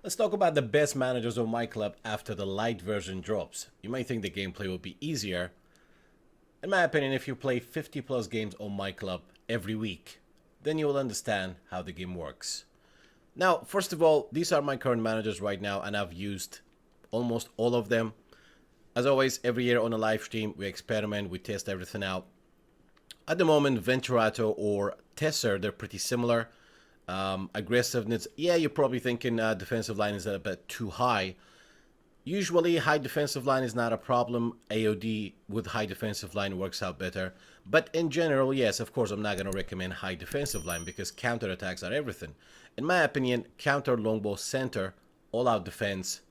Let's talk about the best managers of myClub after the light version drops. You might think the gameplay will be easier. In my opinion, if you play 50 plus games on myClub every week, then you will understand how the game works. Now, first of all, these are my current managers right now, and I've used almost all of them. As always, every year on a live stream, we experiment, we test everything out. At the moment, Venturato or Tesser, they're pretty similar. Aggressiveness, yeah, you're probably thinking defensive line is a bit too high. Usually, high defensive line is not a problem. AOD with high defensive line works out better. But in general, yes, of course, I'm not going to recommend high defensive line because counterattacks are everything. In my opinion, counter, longbow, center, all-out defense,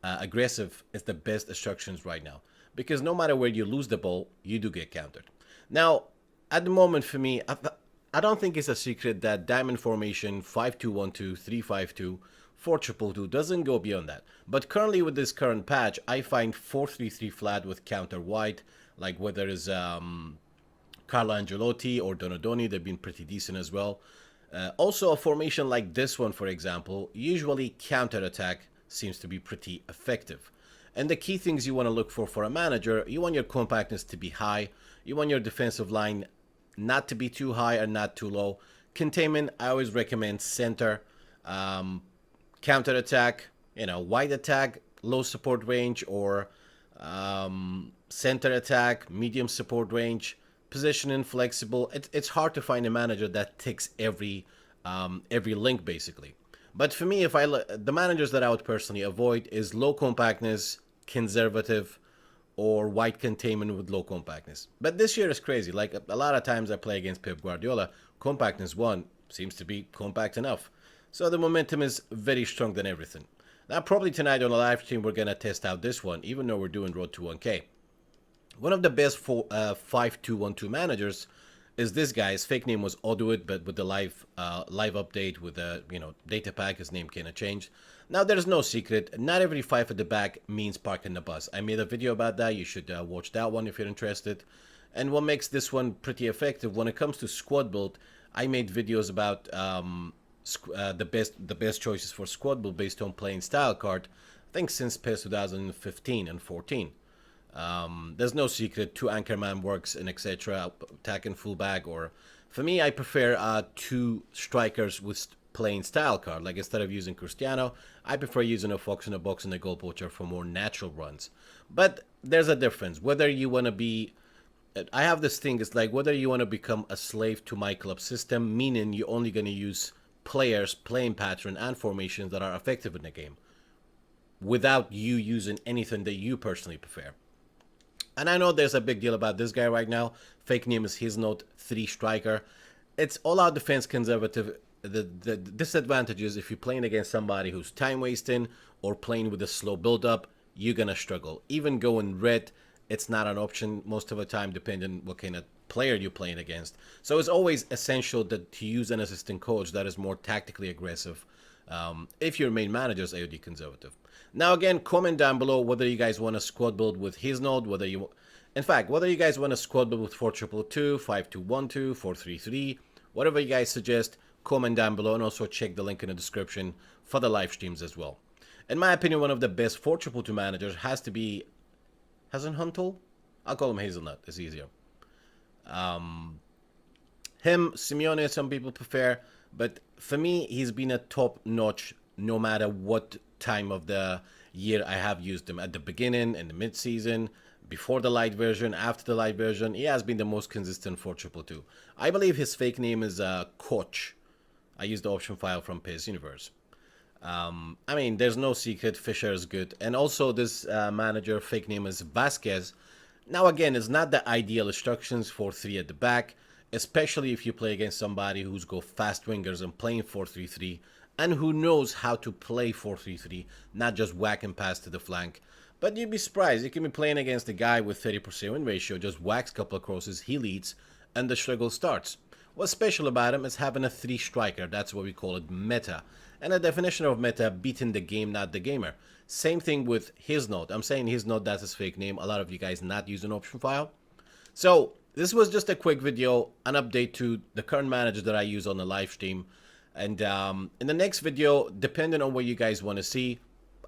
aggressive is the best instructions right now. Because no matter where you lose the ball, you do get countered. Now, at the moment for me, I don't think it's a secret that diamond formation 5-2-1-2, 3-5-2, 4-2-2 doesn't go beyond that. But currently with this current patch, I find 4-3-3 flat with counter wide, like whether it's Carlo Angelotti or Donadoni, they've been pretty decent as well. Also, a formation like this one, for example, usually counter attack seems to be pretty effective. And the key things you want to look for a manager, you want your compactness to be high, you want your defensive line not to be too high or not too low. Containment, I always recommend center. Counter attack, wide attack, low support range, or center attack, medium support range. Positioning, flexible. It's hard to find a manager that ticks every link basically. But for me, the managers that I would personally avoid is low compactness, conservative, or wide containment with low compactness. But this year is crazy. Like a lot of times I play against Pep Guardiola, compactness 1 seems to be compact enough. So the momentum is very strong than everything. Now probably tonight on a live stream we're going to test out this one, even though we're doing Road to 1K. One of the best 5-2-1-2 managers is this guy. His fake name was Oduit, but with the live update with the data pack, his name kind of changed. Now there's no secret. Not every 5 at the back means parking the bus. I made a video about that. You should watch that one if you're interested. And what makes this one pretty effective when it comes to squad build, I made videos about the best choices for squad build based on playing style card. I think since PES 2015 and 14. There's no secret, 2 anchorman works and etc. Attack and fullback, or for me I prefer 2 strikers with playing style card. Like instead of using Cristiano, I prefer using a fox in a box and a goal poacher for more natural runs. But there's a difference. Whether you want to be, I have this thing, it's like whether you want to become a slave to myClub system, meaning you're only going to use players, playing pattern, and formations that are effective in the game, without you using anything that you personally prefer. And I know there's a big deal about this guy right now. Fake name is his note 3 striker. It's all-out defense conservative. The disadvantage is if you're playing against somebody who's time wasting or playing with a slow build-up, you're gonna struggle. Even going red, it's not an option most of the time, depending what kind of player you're playing against. So it's always essential to use an assistant coach that is more tactically aggressive if your main manager is AOD conservative. Now again, comment down below whether you guys want a squad build with his node, whether you guys want a squad build with 4-2-2, 5-2-1-2, 4-3-3, whatever you guys suggest, comment down below, and also check the link in the description for the live streams as well. In my opinion, one of the best 4-2-2 managers has to be Hasenhuntel? I'll call him Hazelnut, it's easier. Him, Simeone, some people prefer, but for me, he's been a top-notch no matter what time of the year I have used him. At the beginning, in the mid-season, before the light version, after the light version, he has been the most consistent for 2-2-2. I believe his fake name is Koch. I used the option file from PES Universe. I mean, there's no secret, Fischer is good. And also this manager fake name is Vasquez. Now again, it's not the ideal instructions for 3 at the back, especially if you play against somebody who's go fast wingers and playing 4-3-3, and who knows how to play 4-3-3, not just whack and pass to the flank. But you'd be surprised, you can be playing against a guy with 30% win ratio, just whacks a couple of crosses, he leads, and the struggle starts. What's special about him is having a 3 striker, that's what we call it, meta. And the definition of meta, beating the game, not the gamer. Same thing with his note. I'm saying his note, that's his fake name. A lot of you guys not using option file. So this was just a quick video, an update to the current manager that I use on the live stream. And in the next video, depending on what you guys want to see,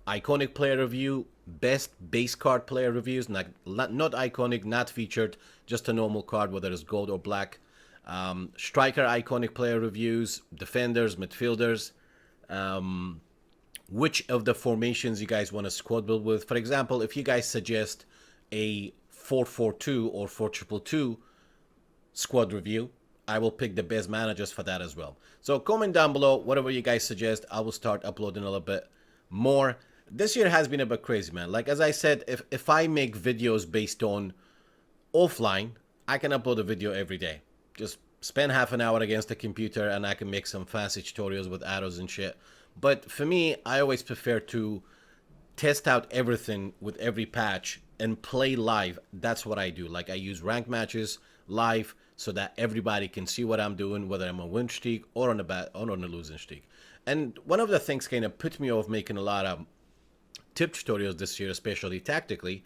iconic player review, best base card player reviews, not iconic, not featured, just a normal card, whether it's gold or black. Striker iconic player reviews, defenders, midfielders, which of the formations you guys want to squad build with. For example, if you guys suggest a 4-4-2 or 4-2-2 squad review, I will pick the best managers for that as well. So comment down below whatever you guys suggest. I will start uploading a little bit more. This year has been a bit crazy, man. Like, as I said, if I make videos based on offline, I can upload a video every day. Just spend half an hour against the computer and I can make some fancy tutorials with arrows and shit. But for me, I always prefer to test out everything with every patch and play live. That's what I do. Like, I use ranked matches live so that everybody can see what I'm doing, whether I'm on a win streak or on a losing streak. And one of the things kind of put me off making a lot of tip tutorials this year, especially tactically.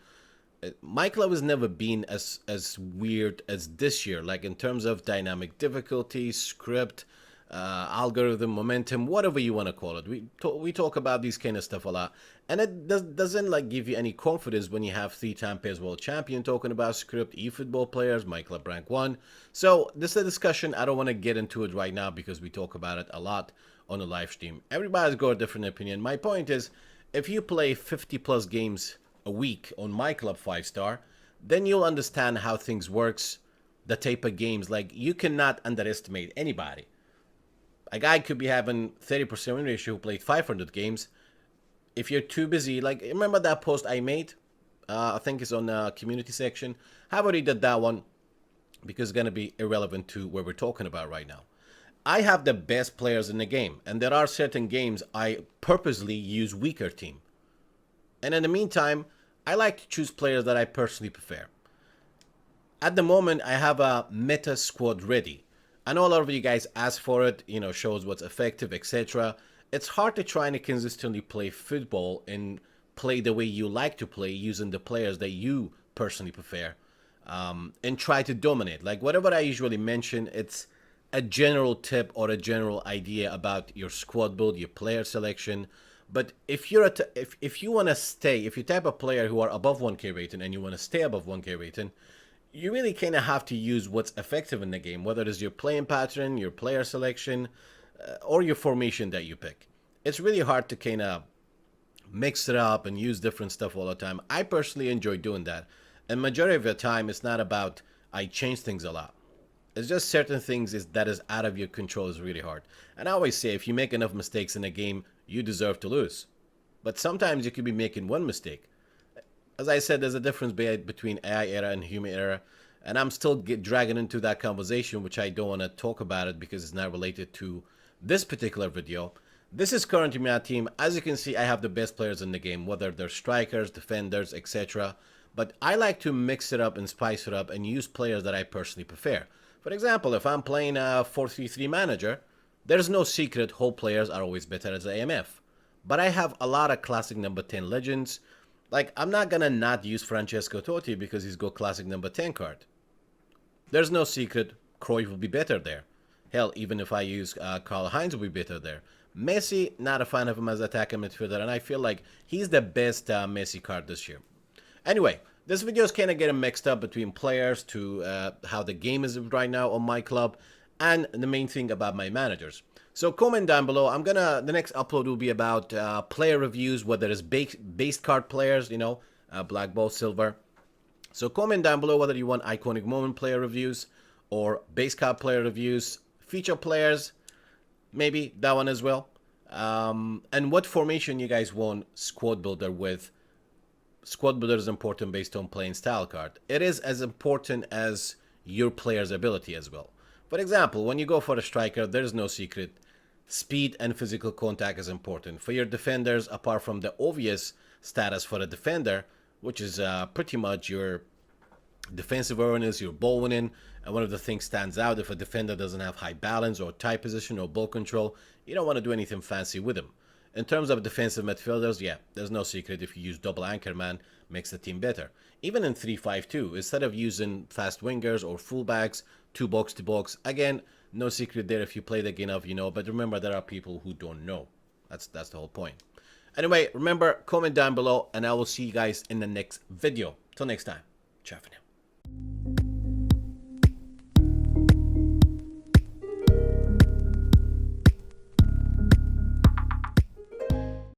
myClub has never been as weird as this year, like in terms of dynamic difficulty, script, algorithm, momentum, whatever you want to call it. We talk about these kind of stuff a lot, and it doesn't like give you any confidence when you have 3-time PES world champion talking about script, eFootballPES, myClub rank 1. So this is a discussion. I don't want to get into it right now because we talk about it a lot on the live stream. Everybody's got a different opinion. My point is, if you play 50 plus games a week on myClub 5-star, then you'll understand how things works, the type of games. Like, you cannot underestimate anybody. A guy could be having 30% win ratio who played 500 games. If you're too busy, like, remember that post I made? I think it's on the community section. I already did that one because it's going to be irrelevant to what we're talking about right now. I have the best players in the game, and there are certain games I purposely use weaker team. And in the meantime, I like to choose players that I personally prefer. At the moment, I have a meta squad ready. I know a lot of you guys ask for it, you know, shows what's effective, etc. It's hard to try and consistently play football and play the way you like to play using the players that you personally prefer, and try to dominate. Like, whatever I usually mention, it's a general tip or a general idea about your squad build, your player selection. But if you're if you want to stay, if you're type of player who are above 1k rating and you want to stay above 1k rating, you really kind of have to use what's effective in the game, whether it is your playing pattern, your player selection, or your formation that you pick. It's really hard to kind of mix it up and use different stuff all the time. I personally enjoy doing that, and majority of the time it's not about I change things a lot. It's just certain things that is out of your control is really hard. And I always say, if you make enough mistakes in a game, you deserve to lose. But sometimes you could be making one mistake. As I said, there's a difference between AI era and human era. And I'm still dragging into that conversation, which I don't want to talk about it because it's not related to this particular video. This is currently my team. As you can see, I have the best players in the game, whether they're strikers, defenders, etc. But I like to mix it up and spice it up and use players that I personally prefer. For example, if I'm playing a 4-3-3 manager, there's no secret whole players are always better as AMF. But I have a lot of classic number 10 legends. Like, I'm not gonna not use Francesco Totti because he's got classic number 10 card. There's no secret Cruyff will be better there. Hell, even if I use Karl-Heinz will be better there. Messi, not a fan of him as attacking midfielder, and I feel like he's the best Messi card this year. Anyway, this video is kind of getting mixed up between players to how the game is right now on myClub, and the main thing about my managers. So comment down below. The next upload will be about player reviews, whether it's base card players, you know, black ball, silver. So comment down below whether you want iconic moment player reviews or base card player reviews, feature players, maybe that one as well. And what formation you guys want squad builder with. Squad builder is important based on playing style card. It is as important as your player's ability as well. For example, when you go for a striker, there's no secret. Speed and physical contact is important. For your defenders, apart from the obvious status for a defender, which is pretty much your defensive awareness, your ball winning, and one of the things stands out, if a defender doesn't have high balance or tight position or ball control, you don't want to do anything fancy with him. In terms of defensive midfielders, yeah, there's no secret. If you use double anchor man, makes the team better. Even in 3-5-2, instead of using fast wingers or fullbacks, 2 box to box, again, No secret there. If you play the game enough, you know. But remember, there are people who don't know. That's the whole point. Anyway, remember, comment down below, and I will see you guys in the next video. Till next time. Ciao for now.